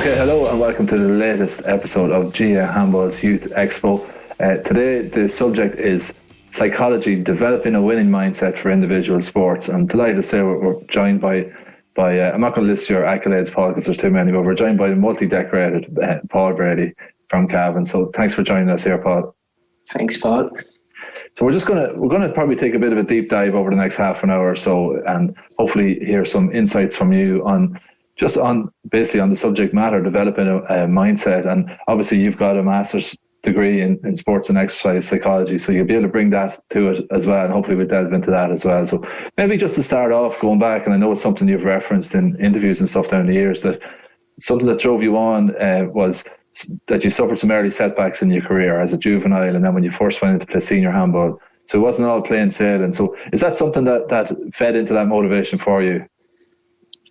Okay, hello and welcome to the latest episode of 𝗂𝗶𝘃𝗶𝗴's Youth Expo. Today the subject is psychology, developing a winning mindset for individual sports. I'm delighted to say we're joined by I'm not going to list your accolades, Paul, because there's too many, but we're joined by the multi-decorated Paul Brady from Cavan. So thanks for joining us here, Paul. Thanks, Paul. So we're going to probably take a bit of a deep dive over the next half an hour or so, and hopefully hear some insights from you on basically on the subject matter, developing a mindset. And obviously you've got a master's degree in sports and exercise psychology, so you'll be able to bring that to it as well, and hopefully we'll delve into that as well. So maybe just to start off, going back, and I know it's something you've referenced in interviews and stuff down the years, that something that drove you on was that you suffered some early setbacks in your career as a juvenile, and then when you first went into play senior handball, so it wasn't all plain sailing. So is that something that fed into that motivation for you?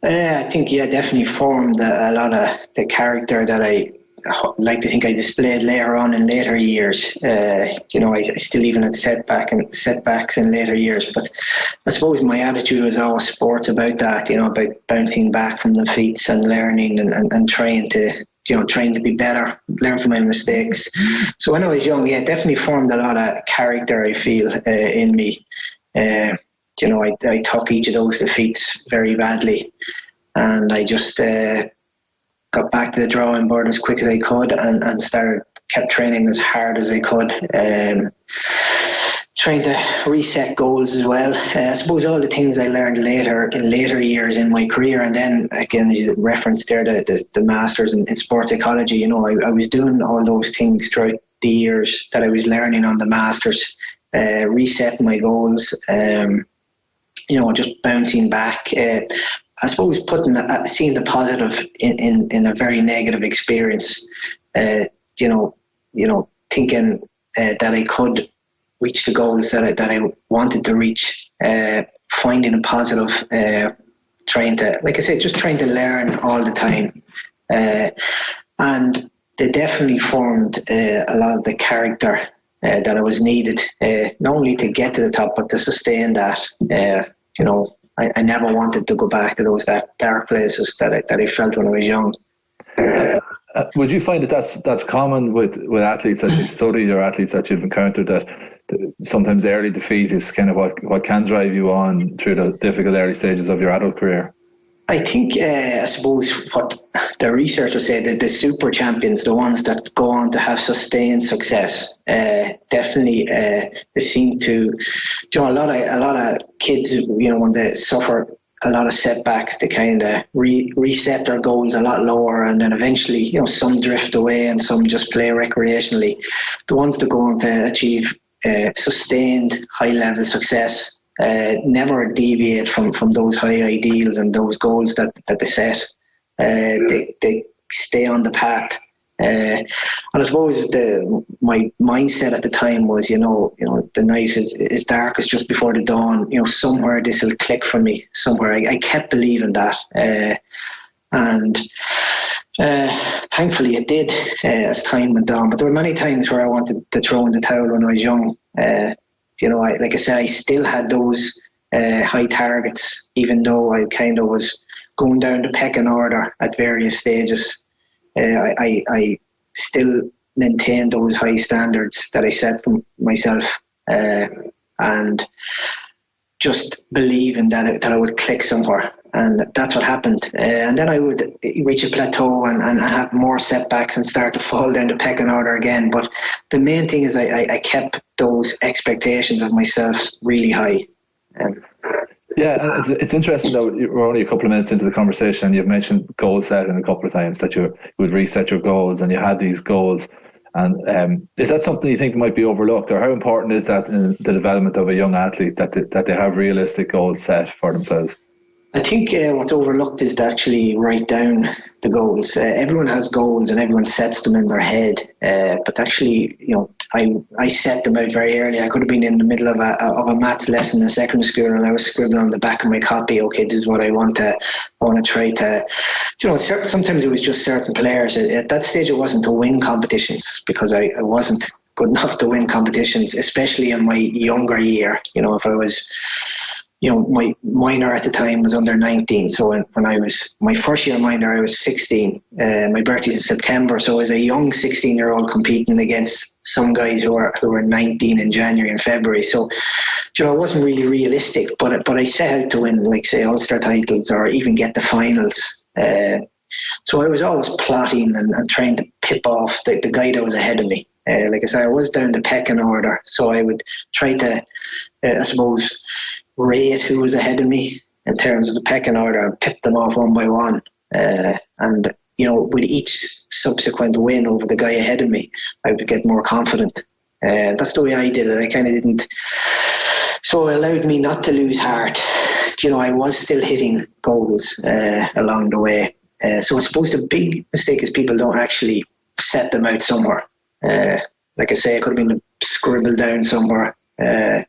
I think, definitely formed a lot of the character that I like to think I displayed later on in later years. I still even had setbacks in later years, but I suppose my attitude was always sports about that, about bouncing back from defeats and learning and trying to be better, learn from my mistakes. So when I was young, definitely formed a lot of character, I feel, in me. I took each of those defeats very badly, and I just got back to the drawing board as quick as I could and kept training as hard as I could, trying to reset goals as well. I suppose all the things I learned in later years in my career, and then again, as you referenced there, the masters in sports psychology. I was doing all those things throughout the years that I was learning on the masters, resetting my goals, just bouncing back. I suppose seeing the positive in a very negative experience. Thinking that I could reach the goals that I wanted to reach. Finding a positive. Trying to learn all the time. And they definitely formed a lot of the character that I was needed, not only to get to the top, but to sustain that. I never wanted to go back to those dark places that I felt when I was young. Would you find that that's common with athletes that you've studied or athletes that you've encountered, that sometimes early defeat is kind of what can drive you on through the difficult early stages of your adult career? I think, I suppose what the researchers say, that the super champions, the ones that go on to have sustained success, definitely they seem to, a lot of kids, when they suffer a lot of setbacks, they kind of reset their goals a lot lower, and then eventually, some drift away and some just play recreationally. The ones that go on to achieve sustained high-level success never deviate from those high ideals and those goals that they set. They stay on the path. And I suppose my mindset at the time was, the night is darkest just before the dawn. Somewhere this will click for me. Somewhere I kept believing that, and thankfully it did as time went on. But there were many times where I wanted to throw in the towel when I was young. Like I said, I still had those high targets, even though I kind of was going down the pecking order at various stages. I still maintained those high standards that I set for myself, and just believing that I would click somewhere. And that's what happened. And then I would reach a plateau and have more setbacks and start to fall down the pecking order again. But the main thing is I kept those expectations of myself really high. Yeah, it's interesting though, we're only a couple of minutes into the conversation and you've mentioned goal setting a couple of times, that you would reset your goals and you had these goals. And is that something you think might be overlooked, or how important is that in the development of a young athlete, that they have realistic goals set for themselves? I think what's overlooked is to actually write down the goals. Everyone has goals and everyone sets them in their head. But actually, I set them out very early. I could have been in the middle of a maths lesson in secondary school and I was scribbling on the back of my copy, okay, this is what I want to try to, sometimes it was just certain players. At that stage, it wasn't to win competitions, because I wasn't good enough to win competitions, especially in my younger year. If I was my minor at the time was under 19. So when I was my first year minor, I was 16. My birthday's in September, so I was a young 16-year-old competing against some guys who were 19 in January and February. So, it wasn't really realistic. But I set out to win, like say, Ulster titles or even get the finals. So I was always plotting and trying to pip off the guy that was ahead of me. Like I said, I was down the pecking order, so I would try to, I suppose, rate who was ahead of me in terms of the pecking order and pip them off one by one. And with each subsequent win over the guy ahead of me, I would get more confident. That's the way I did it. I kind of didn't. So it allowed me not to lose heart. I was still hitting goals along the way. So I suppose the big mistake is people don't actually set them out somewhere. Like I say, I could have been scribbled down somewhere. Then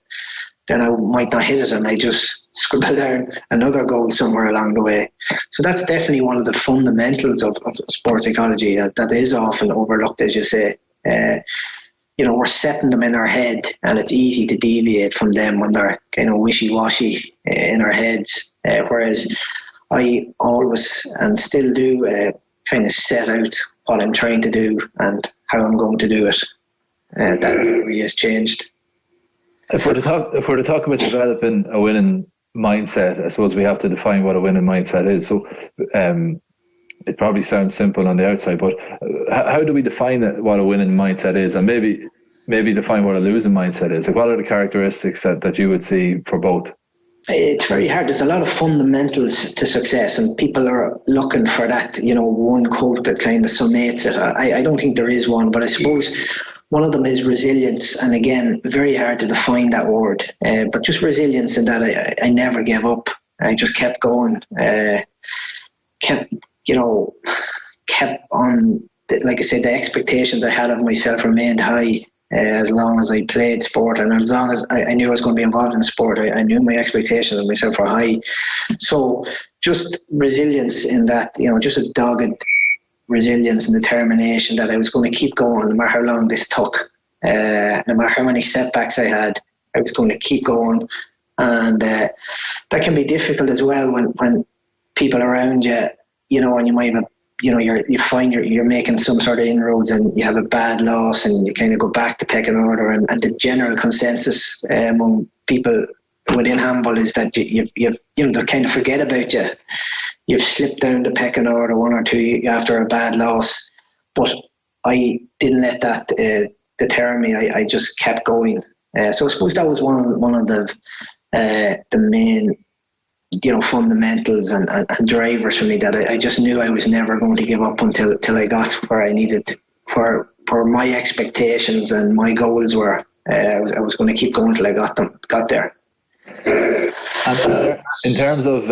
I might not hit it, and I just scribble down another goal somewhere along the way. So that's definitely one of the fundamentals of sports psychology that is often overlooked, as you say. We're setting them in our head, and it's easy to deviate from them when they're kind of wishy-washy in our heads. Whereas I always, and still do, kind of set out what I'm trying to do and how I'm going to do it. That really has changed. If we're to talk about developing a winning mindset, I suppose we have to define what a winning mindset is. So it probably sounds simple on the outside, but how do we define what a winning mindset is, and maybe define what a losing mindset is? Like, what are the characteristics that you would see for both? It's very hard. There's a lot of fundamentals to success, and people are looking for that, one quote that kind of summates it. I don't think there is one, but I suppose one of them is resilience, and again, very hard to define that word, but just resilience in that I never gave up. I just kept going, kept on, like I said, the expectations I had of myself remained high as long as I played sport, and as long as I knew I was going to be involved in sport, I knew my expectations of myself were high. So just resilience in that, just a dogged resilience and determination that I was going to keep going no matter how long this took. No matter how many setbacks I had, I was going to keep going. And that can be difficult as well when people around you, and you might have you find you're making some sort of inroads and you have a bad loss and you kind of go back to pecking order, and the general consensus among people within handball is that they kind of forget about you. You've slipped down the pecking order one or two after a bad loss, but I didn't let that deter me. I just kept going. So I suppose that was one of the main fundamentals and drivers for me, that I just knew I was never going to give up until I got where I needed, where my expectations and my goals were. I was going to keep going till I got there. And in terms of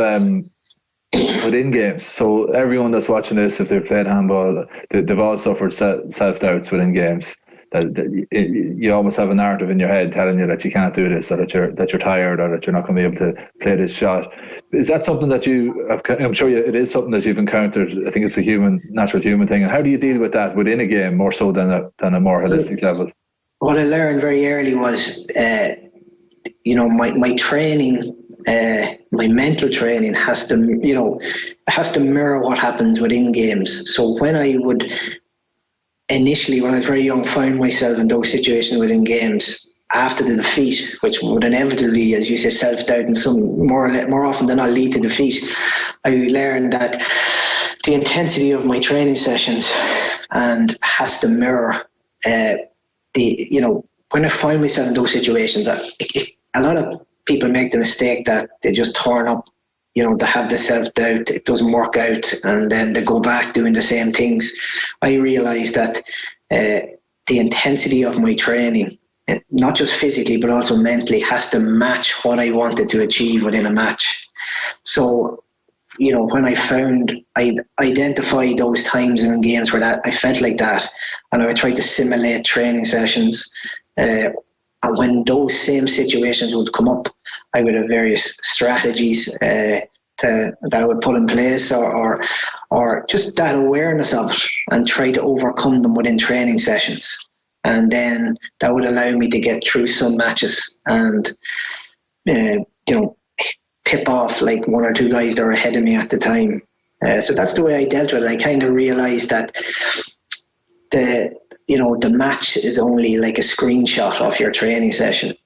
within games, so everyone that's watching this, if they've played handball, they've all suffered self-doubts within games. That you almost have a narrative in your head telling you that you can't do this, or that you're tired, or that you're not going to be able to play this shot. Is that something that I'm sure it is something that you've encountered? I think it's a natural human thing. And how do you deal with that within a game more so than a more holistic level? What I learned very early was, my training, my mental training has to mirror what happens within games. So when I would initially, when I was very young, found myself in those situations within games after the defeat, which would inevitably, as you say, self-doubt and some more often than not lead to defeat, I learned that the intensity of my training sessions and has to mirror when I find myself in those situations. A lot of people make the mistake that they just turn up, they have the self-doubt, it doesn't work out, and then they go back doing the same things. I realised that the intensity of my training, not just physically but also mentally, has to match what I wanted to achieve within a match. So, when I identified those times in games where I felt like that, and I would try to simulate training sessions, and when those same situations would come up, I would have various strategies that I would put in place, or just that awareness of it, and try to overcome them within training sessions. And then that would allow me to get through some matches and pip off like one or two guys that were ahead of me at the time. So that's the way I dealt with it. I kind of realised that the match is only like a screenshot of your training session,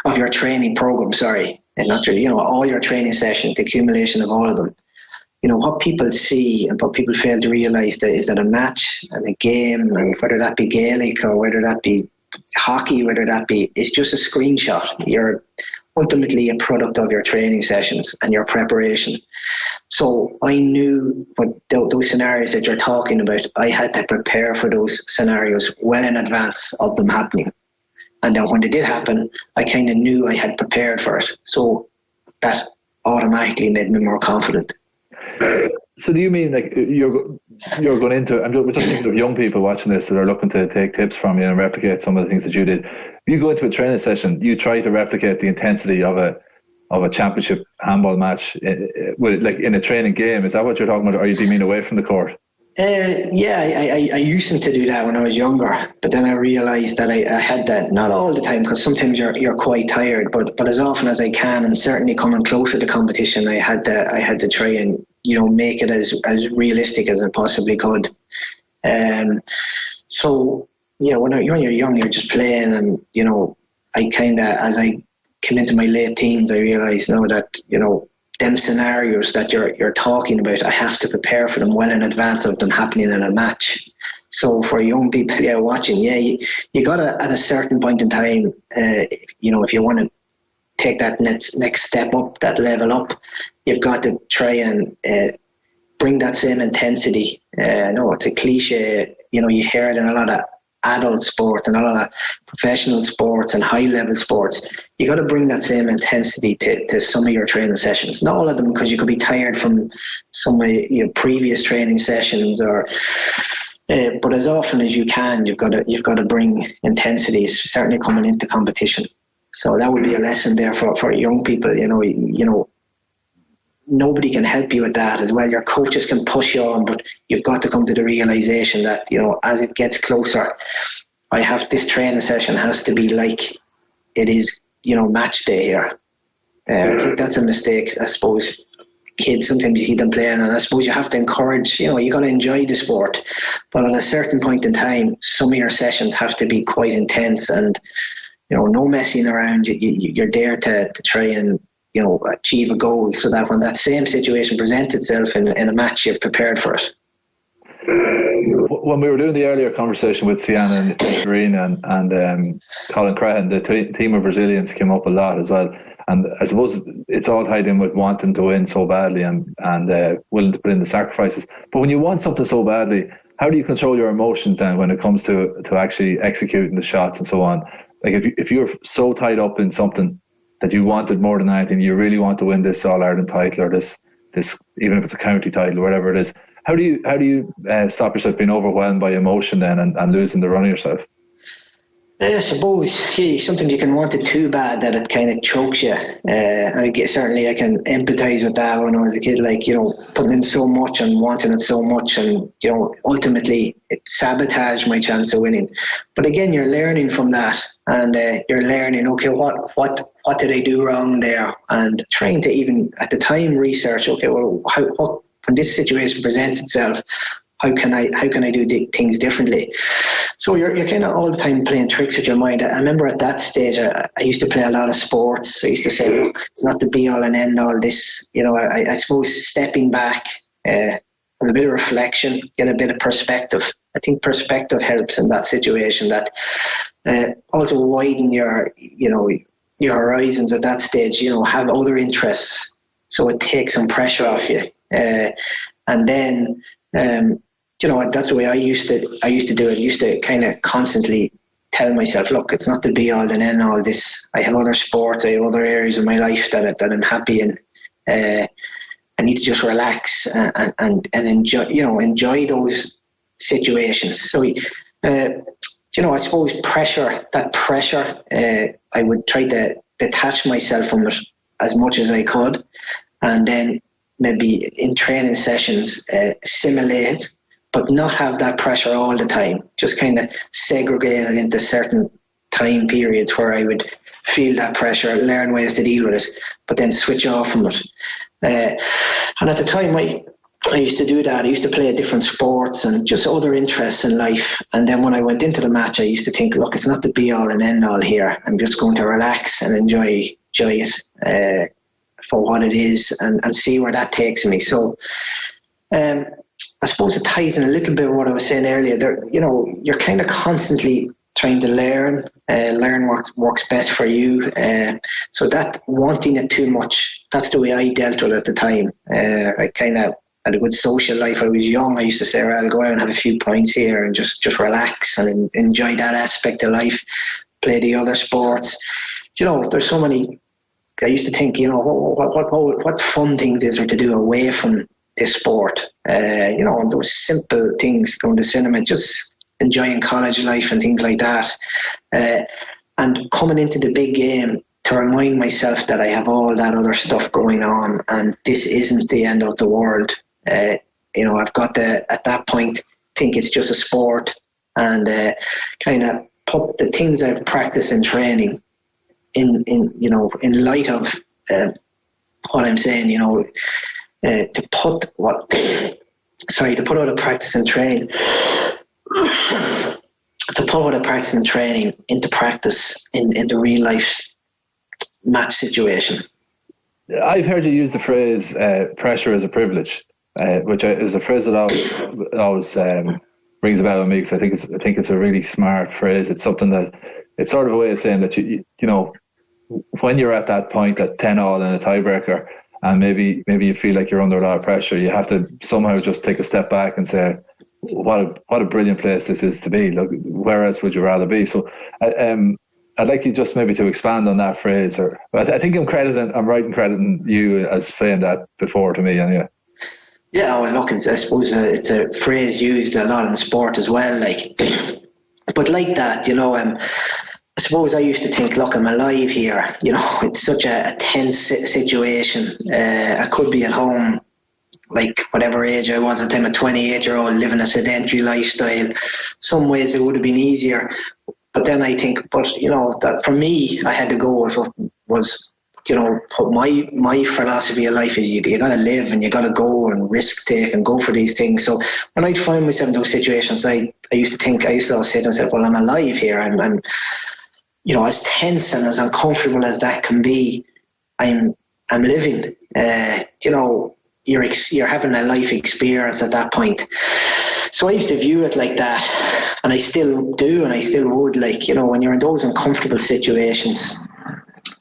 of your training program, sorry. And not really, all your training sessions, the accumulation of all of them. What people see and what people fail to realise is that a match and a game, and whether that be Gaelic or whether that be hockey, whether that be, it's just a screenshot. You're ultimately a product of your training sessions and your preparation. So I knew what those scenarios that you're talking about, I had to prepare for those scenarios well in advance of them happening. And then when they did happen, I kind of knew I had prepared for it. So that automatically made me more confident. So do you mean like you're going into, we're just thinking of young people watching this that are looking to take tips from you and replicate some of the things that you did. You go into a training session, you try to replicate the intensity of a championship handball match like in a training game. Is that what you're talking about? Or do you mean away from the court? I used to do that when I was younger, but then I realised that I had that, not all the time, because sometimes you're quite tired, but as often as I can, and certainly coming closer to competition, I had to try and make it as realistic as I possibly could. So when you're young, you're just playing, and I kind of, as I came into my late teens, I realised now that them scenarios that you're talking about, I have to prepare for them well in advance of them happening in a match. So for young people watching, you got to, at a certain point in time, if you want to take that next step up, that level up, you've got to try and bring that same intensity. No, it's a cliche. You hear it in a lot of adult sports and a lot of professional sports and high level sports. You got to bring that same intensity to some of your training sessions. Not all of them, because you could be tired from some of your previous training sessions, but as often as you can, you've got to bring intensity, certainly coming into competition. So that would be a lesson there for young people. Nobody can help you with that as well. Your coaches can push you on, but you've got to come to the realization that, as it gets closer, this training session has to be like it is, match day here. I think that's a mistake. I suppose kids, sometimes you see them playing, and I suppose you have to encourage, you got to enjoy the sport. But at a certain point in time, some of your sessions have to be quite intense, and, no messing around. You're there to try and, achieve a goal, so that when that same situation presents itself in a match, you've prepared for it. When we were doing the earlier conversation with Sian and Irene and Colin Crehan, the team of Brazilians came up a lot as well. And I suppose it's all tied in with wanting to win so badly and willing to put in the sacrifices. But when you want something so badly, how do you control your emotions then when it comes to actually executing the shots and so on? Like if you're so tied up in something that you wanted more than anything, you really want to win this All-Ireland title or this even if it's a county title, whatever it is, how do you stop yourself being overwhelmed by emotion then and losing the run of yourself? I suppose sometimes you can want it too bad that it kind of chokes you. And certainly I can empathise with that when I was a kid, putting in so much and wanting it so much, and, ultimately it sabotaged my chance of winning. But again, you're learning from that, and you're learning, okay, what did I do wrong there? And trying to even at the time research, okay, well, when this situation presents itself, how can I do things differently? So you're kind of all the time playing tricks with your mind. I remember at that stage, I used to play a lot of sports. I used to say, look, it's not the be all and end all this. I suppose stepping back, with a bit of reflection, get a bit of perspective. I think perspective helps in that situation. That also widen your horizons at that stage. Have other interests, so it takes some pressure off you. And then. That's the way I used to do it. I used to kind of constantly tell myself, look, it's not the be all and end all this. I have other sports, I have other areas of my life that I'm happy in. I need to just relax and enjoy those situations. So, I suppose pressure, I would try to detach myself from it as much as I could, and then maybe in training sessions, simulate, but not have that pressure all the time. Just kind of segregate it into certain time periods where I would feel that pressure, learn ways to deal with it, but then switch off from it. And at the time, I used to do that. I used to play different sports and just other interests in life. And then when I went into the match, I used to think, look, it's not the be all and end all here. I'm just going to relax and enjoy it for what it is, and see where that takes me. So I suppose it ties in a little bit with what I was saying earlier. There, you're kind of constantly trying to learn what works best for you. So that wanting it too much, that's the way I dealt with it at the time. I kind of had a good social life. I was young. I used to say, I'll go out and have a few pints here and just relax and enjoy that aspect of life, play the other sports. There's so many. I used to think, what fun things is there to do away from this sport? And those simple things, going to cinema, just enjoying college life and things like that. And coming into the big game to remind myself that I have all that other stuff going on and this isn't the end of the world. I've got to, at that point, think it's just a sport, and kind of put the things I've practiced in training in light of what I'm saying, to put all the practice and training, to put all the practice and training into practice in the real life match situation. I've heard you use the phrase "pressure is a privilege," which is a phrase that always rings a bell with me, because I think it's a really smart phrase. It's something that, it's sort of a way of saying that you when you're at that point at 10-all in a tiebreaker, and maybe you feel like you're under a lot of pressure, you have to somehow just take a step back and say, what a brilliant place this is to be. Look, where else would you rather be? So I'd like you just maybe to expand on that phrase. Or I think I'm right in crediting you as saying that before to me anyway. Yeah, well, look, I suppose it's a phrase used a lot in sport as well. But like that, I suppose I used to think, look, I'm alive here. It's such a tense situation. I could be at home, like whatever age I was at the time, a 28-year-old living a sedentary lifestyle. Some ways it would have been easier. But then I think, that for me, I had to go with what was, my philosophy of life is you got to live and you got to go and risk take and go for these things. So when I'd find myself in those situations, I used to always sit and say, well, I'm alive here. I'm as tense and as uncomfortable as that can be, I'm living. You're having a life experience at that point. So I used to view it like that, and I still do, and I still would. When you're in those uncomfortable situations,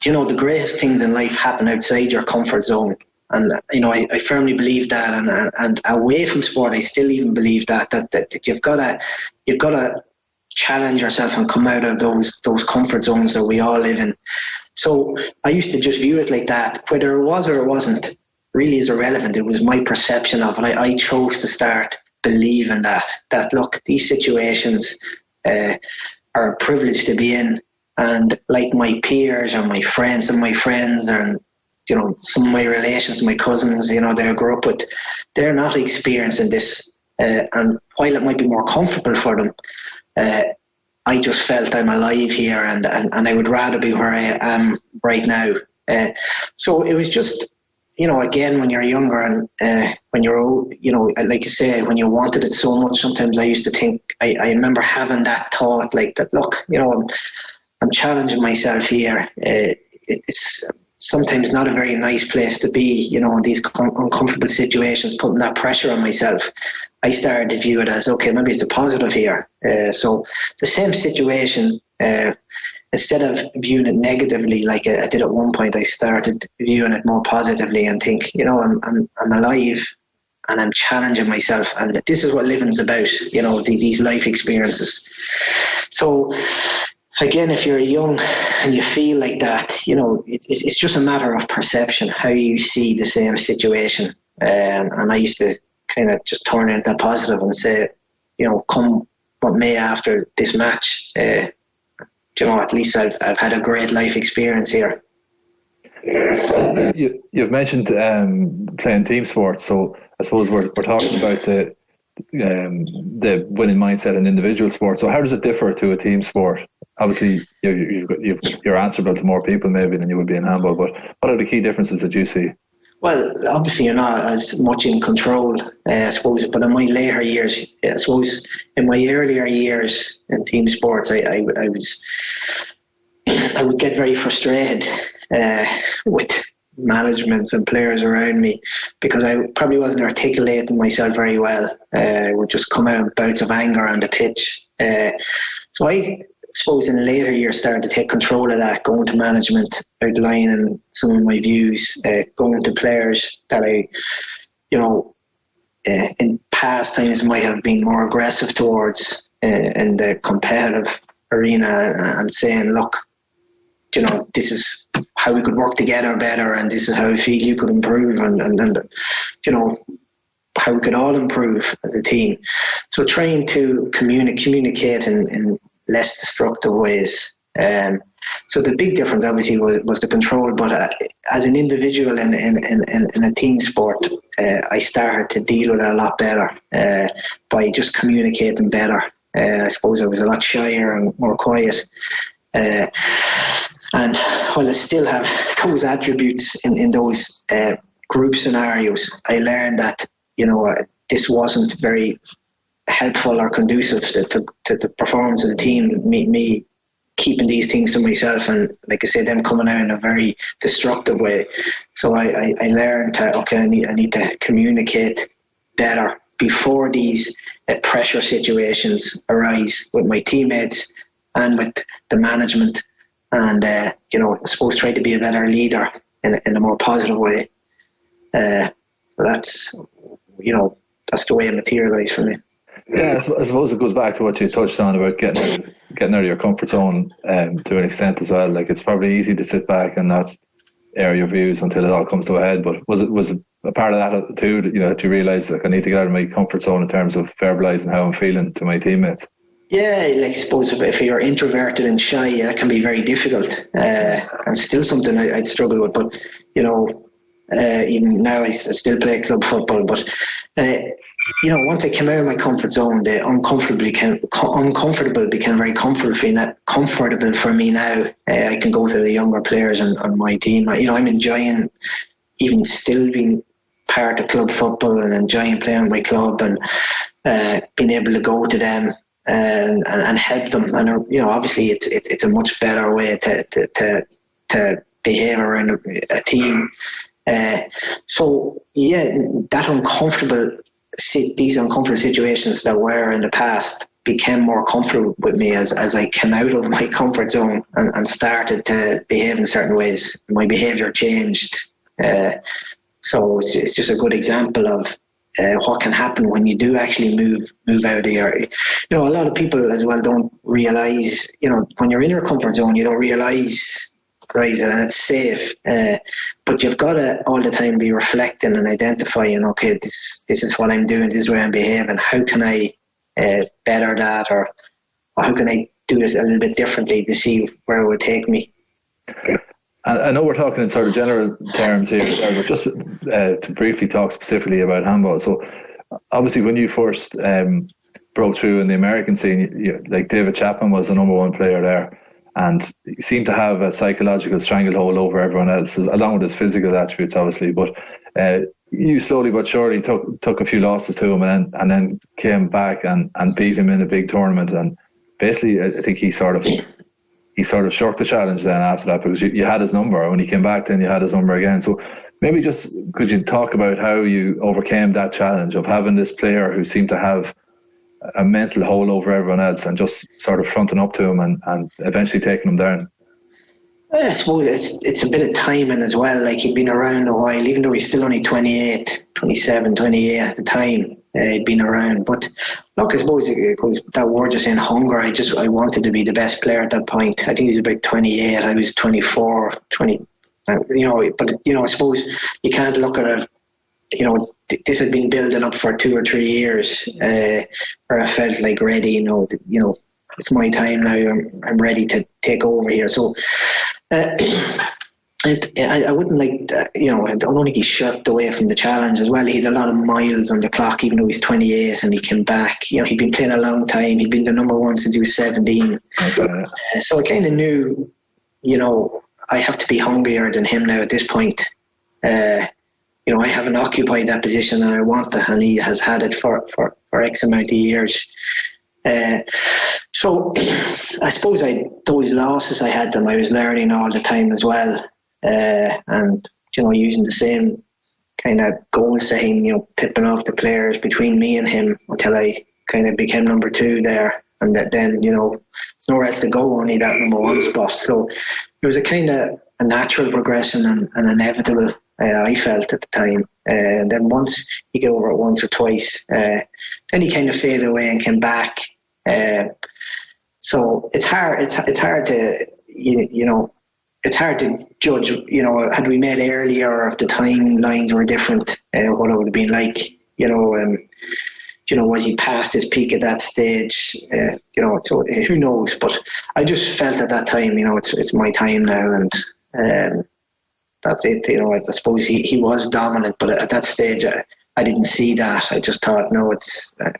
the greatest things in life happen outside your comfort zone. And I firmly believe that, and away from sport, I still even believe that you've got to challenge yourself and come out of those comfort zones that we all live in. So I used to just view it like that. Whether it was or it wasn't really is irrelevant. It was my perception of it. I chose to start believing that look, these situations are a privilege to be in, and like my peers or my friends and some of my relations, my cousins, that I grew up with, they're not experiencing this, and while it might be more comfortable for them, I just felt I'm alive here, and I would rather be where I am right now. So it was just, again, when you're younger and when you're, like you say, when you wanted it so much, sometimes I used to think, I remember having that thought, like that, look, I'm challenging myself here. It's sometimes not a very nice place to be, in these uncomfortable situations, putting that pressure on myself. I started to view it as, okay, maybe it's a positive here. So the same situation, instead of viewing it negatively like I did at one point, I started viewing it more positively and think, I'm alive and I'm challenging myself, and this is what living's about, these life experiences. So again, if you're young and you feel like that, it's just a matter of perception, how you see the same situation. And I used to kind of just turn into positive and say, come what may after this match, at least I've had a great life experience here. You've mentioned playing team sports, so I suppose we're talking about the the winning mindset in individual sport. So how does it differ to a team sport? Obviously, you're answerable to more people maybe than you would be in handball, but what are the key differences that you see? Well, obviously you're not as much in control, I suppose, but in my later years, I suppose in my earlier years in team sports, I would get very frustrated with management and players around me because I probably wasn't articulating myself very well. I would just come out in bouts of anger on the pitch. So I suppose in later years started to take control of that, going to management, outlining some of my views, going to players that I, in past times might have been more aggressive towards in the competitive arena and saying, look, this is how we could work together better, and this is how I feel you could improve, and how we could all improve as a team. So trying to communicate in less destructive ways. So the big difference obviously was the control, but as an individual in a team sport, I started to deal with it a lot better by just communicating better. I suppose I was a lot shyer and more quiet. And while I still have those attributes in those group scenarios, I learned that, this wasn't very helpful or conducive to the performance of the team, me keeping these things to myself and, like I said, them coming out in a very destructive way. So I learned I need to communicate better before these pressure situations arise with my teammates and with the management. And, I suppose try to be a better leader in a more positive way. That's the way it materialised for me. Yeah, I suppose it goes back to what you touched on about getting out of your comfort zone to an extent as well. Like, it's probably easy to sit back and not air your views until it all comes to a head. But was it a part of that too, that you realise, like, I need to get out of my comfort zone in terms of verbalising how I'm feeling to my teammates? Yeah, I suppose if you're introverted and shy, that can be very difficult. And still something I'd struggle with. But, even now I still play club football. But, once I came out of my comfort zone, the uncomfortable became very comfortable for me now. I can go to the younger players on my team. I'm enjoying even still being part of club football and enjoying playing with my club and being able to go to them and help them. And obviously it's a much better way to behave around a team. So yeah, these uncomfortable situations that were in the past became more comfortable with me as I came out of my comfort zone and started to behave in certain ways. My behaviour changed. So it's just a good example of what can happen when you do actually move out of your... a lot of people as well don't realise, when you're in your comfort zone, you don't realise it and it's safe. But you've got to all the time be reflecting and identifying, okay, this is what I'm doing, this is where I'm behaving, how can I better that, or how can I do this a little bit differently to see where it would take me. I know we're talking in sort of general terms here, but just to briefly talk specifically about handball. So obviously when you first broke through in the American scene, like David Chapman was the number one player there, and he seemed to have a psychological stranglehold over everyone else, along with his physical attributes, obviously. But you slowly but surely took a few losses to him, and then came back and beat him in a big tournament. And basically, I think he sort of shirked the challenge then after that, because you had his number. When he came back, then you had his number again. So maybe just could you talk about how you overcame that challenge of having this player who seemed to have a mental hold over everyone else and just sort of fronting up to him and eventually taking him down? I suppose it's a bit of timing as well. Like, he'd been around a while, even though he's still only 28 at the time. He'd been around. But look, I suppose it goes that word just saying hunger. I wanted to be the best player at that point. I think he was about 28. I was 24, 20. But I suppose you can't look at it. This had been building up for 2 or 3 years, where I felt like ready. It's my time now. I'm ready to take over here. So I wouldn't like, I don't think he shirked away from the challenge as well. He had a lot of miles on the clock, even though he's 28, and he came back. He'd been playing a long time. He'd been the number one since he was 17. Okay. So I kind of knew, I have to be hungrier than him now at this point. I haven't occupied that position, and I want that, and he has had it for X amount of years. So I suppose those losses I had them, I was learning all the time as well. And using the same kind of goal setting, pipping off the players between me and him until I kind of became number two there, and then there's nowhere else to go, only that number one spot. So it was a kind of a natural progression and inevitable, I felt at the time. And then once you get over it once or twice, then he kind of faded away and came back. So it's hard. It's hard to it's hard to judge, had we met earlier, or if the timelines were different, what it would have been like, was he past his peak at that stage? So who knows? But I just felt at that time, it's my time now, and that's it. I suppose he was dominant, but at that stage, I didn't see that. I just thought, no, it's, I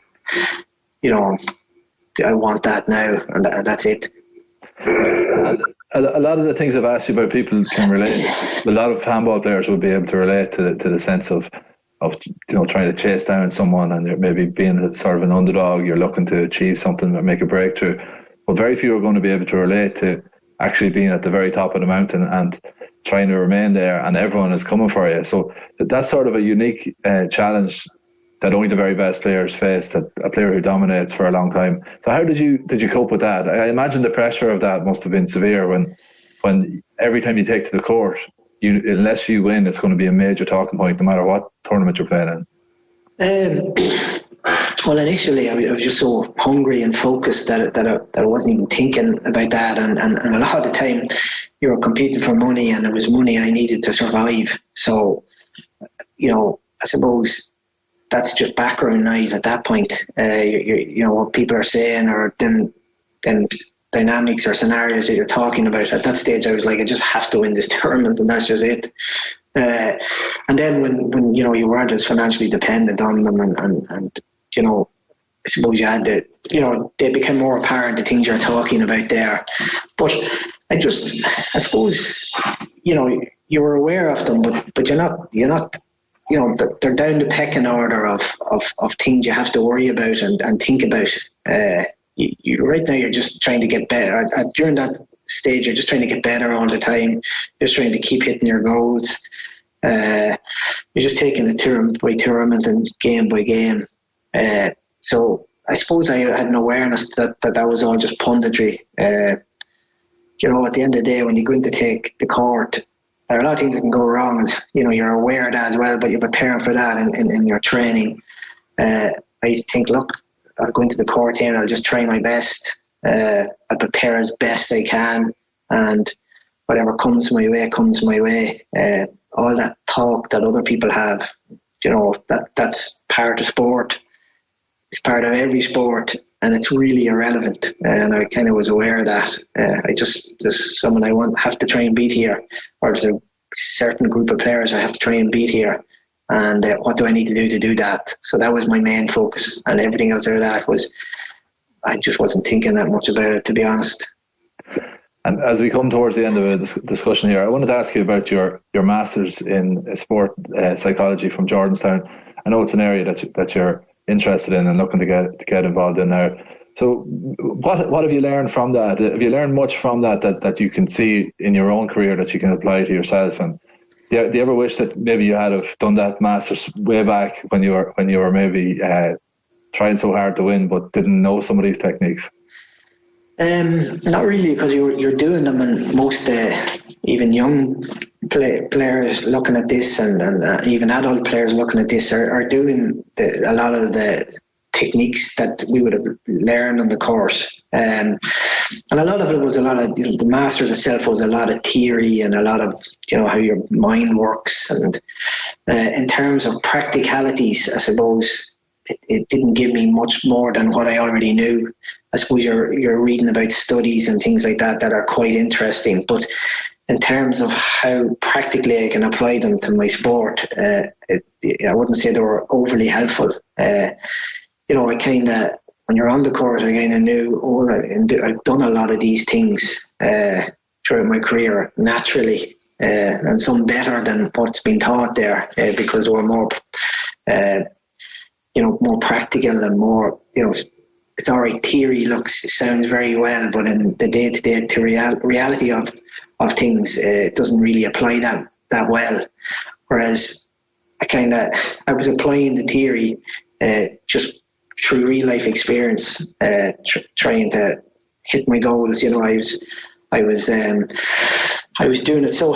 want that now, and that's it. A lot of the things I've asked you about, people can relate. A lot of handball players would be able to relate to the sense of trying to chase down someone, and you're maybe being sort of an underdog. You're looking to achieve something or make a breakthrough. But very few are going to be able to relate to actually being at the very top of the mountain and trying to remain there, and everyone is coming for you. So that's sort of a unique challenge that only the very best players face, that a player who dominates for a long time. So how did you cope with that? I imagine the pressure of that must have been severe when every time you take to the court, unless you win, it's going to be a major talking point no matter what tournament you're playing in. Well, initially I was just so hungry and focused that I wasn't even thinking about that, and a lot of the time you were competing for money, and it was money I needed to survive. So, I suppose that's just background noise at that point. What people are saying, or them dynamics or scenarios that you're talking about. At that stage, I was like, I just have to win this tournament, and that's just it. And then when you weren't as financially dependent on them, and I suppose you had to, they became more apparent, the things you're talking about there. But I suppose, you were aware of them, but you're not. They're down the pecking order of things you have to worry about and think about. Right now, you're just trying to get better. During that stage, you're just trying to get better all the time. Just trying to keep hitting your goals. You're just taking it tournament by tournament and game by game. So I suppose I had an awareness that was all just punditry. At the end of the day, when you go in to take the court, there are a lot of things that can go wrong. You're aware of that as well, but you're preparing for that in your training. I used to think, look, I'll go into the court here and I'll just try my best. I'll prepare as best I can, and whatever comes my way, comes my way. All that talk that other people have, that's part of sport. It's part of every sport, and it's really irrelevant. And I kind of was aware of that. There's someone I have to try and beat here, or there's a certain group of players I have to try and beat here. And what do I need to do that? So that was my main focus, and everything else out of that I just wasn't thinking that much about it, to be honest. And as we come towards the end of the discussion here, I wanted to ask you about your master's in sport psychology from Jordanstown. I know it's an area that you're interested in and looking to get involved in now. So what have you learned from that? Have you learned much from that you can see in your own career that you can apply to yourself? And do you ever wish that maybe you had have done that master's way back when you were maybe trying so hard to win but didn't know some of these techniques? Not really, because you're doing them, and most even young players looking at this, and even adult players looking at this are doing a lot of the techniques that we would have learned on the course. And a lot of it was the masters itself was a lot of theory and a lot of how your mind works, and in terms of practicalities, I suppose it didn't give me much more than what I already knew. I suppose you're reading about studies and things like that are quite interesting, but in terms of how practically I can apply them to my sport, I wouldn't say they were overly helpful. I kind of, when you're on the court, I kind of knew, I've done a lot of these things throughout my career naturally, and some better than what's been taught there, because they were more, more practical and more, it's all right, theory sounds very well, but in the day-to-day reality of things, it doesn't really apply that well. Whereas I was applying the theory just through real life experience, trying to hit my goals. I was doing it. So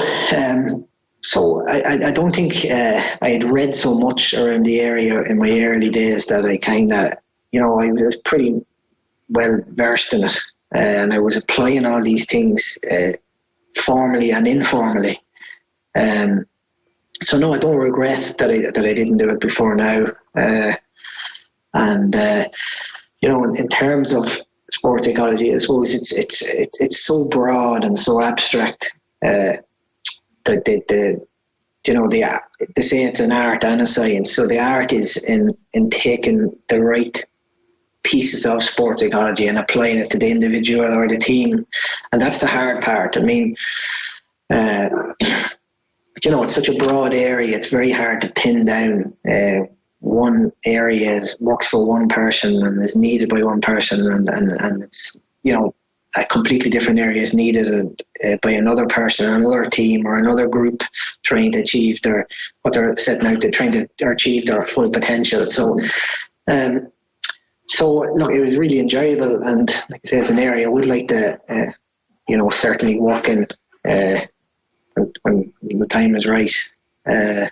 I don't think I had read so much around the area in my early days that I I was pretty well versed in it, and I was applying all these things formally and informally. So no, I don't regret that I didn't do it before now. In terms of sports psychology, I suppose it's so broad and so abstract that they say it's an art and a science. So the art is in taking the right pieces of sports psychology and applying it to the individual or the team, and that's the hard part. I mean, it's such a broad area, it's very hard to pin down. One area works for one person and is needed by one person, and it's, a completely different area is needed by another person or another team or another group trying to achieve what they're setting out to, trying to achieve their full potential. So look, it was really enjoyable, and like I say, it's an area I would like to, certainly work in when the time is right. It's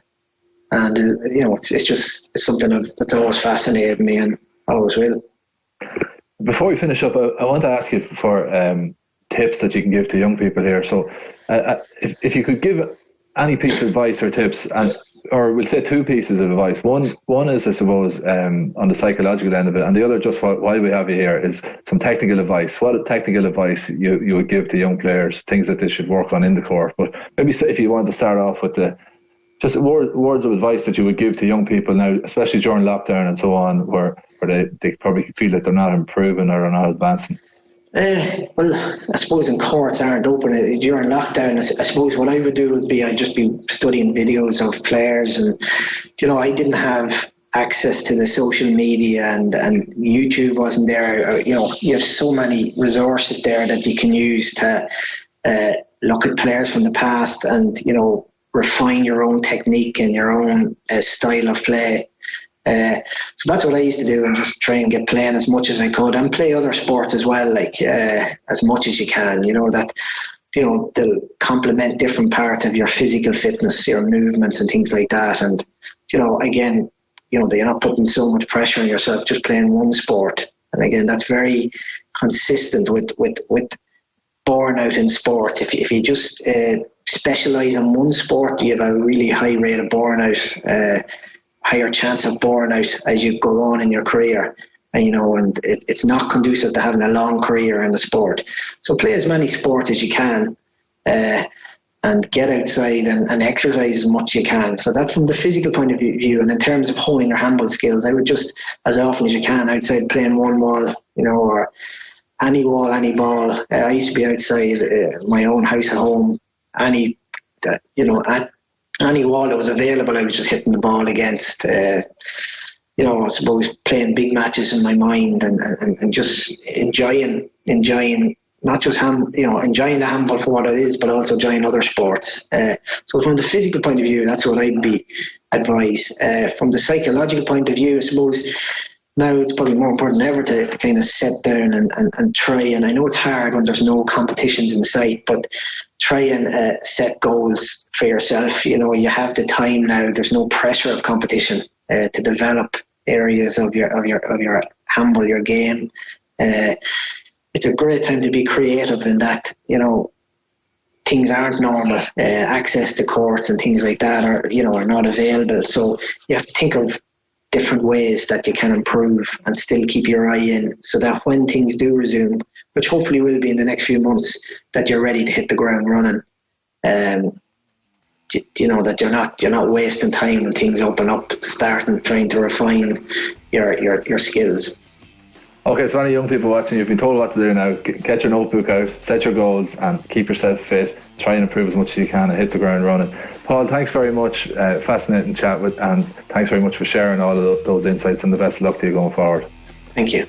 something that's always fascinated me and always will. Before we finish up, I want to ask you for tips that you can give to young people here. So if you could give any piece of advice or tips, or we'll say two pieces of advice. One is, I suppose, on the psychological end of it, and the other, just while we have you here, is some technical advice. What technical advice you would give to young players, things that they should work on in the court? But maybe if you want to start off with just words of advice that you would give to young people now, especially during lockdown and so on, where they probably feel that they're not improving or are not advancing. Well, I suppose when courts aren't open during lockdown, I suppose what I would do would be I'd just be studying videos of players, and I didn't have access to the social media, and YouTube wasn't there. You have so many resources there that you can use to look at players from the past and refine your own technique and your own style of play. So that's what I used to do, and just try and get playing as much as I could, and play other sports as well, as much as you can. They'll complement different parts of your physical fitness, your movements and things like that. And again, you're not putting so much pressure on yourself just playing one sport. And again, that's very consistent with burnout in sport. If you just specialize in one sport, you have a really high rate of burnout. Higher chance of burnout as you go on in your career, and it's not conducive to having a long career in the sport. So play as many sports as you can, and get outside and exercise as much as you can. So that's from the physical point of view. And in terms of honing your handball skills, I would just, as often as you can, outside playing one wall, or any wall, any ball. I used to be outside my own house at home, any wall that was available, I was just hitting the ball against. I suppose playing big matches in my mind, and just enjoying not just enjoying the handball for what it is, but also enjoying other sports. So from the physical point of view, that's what I'd be advised. From the psychological point of view, I suppose now it's probably more important than ever to kind of sit down and try. And I know it's hard when there's no competitions in sight, but try and set goals for yourself. You have the time now. There's no pressure of competition to develop areas of your handball, your game. It's a great time to be creative in that, things aren't normal. Access to courts and things like that are not available. So you have to think of different ways that you can improve and still keep your eye in, so that when things do resume, which hopefully will be in the next few months, that you're ready to hit the ground running. you know, that you're not wasting time when things open up, starting trying to refine your skills. Okay, so any young people watching, you've been told what to do now. Get your notebook out, set your goals, and keep yourself fit. Try and improve as much as you can and hit the ground running. Paul, thanks very much. Fascinating chat and thanks very much for sharing all of those insights, and the best of luck to you going forward. Thank you.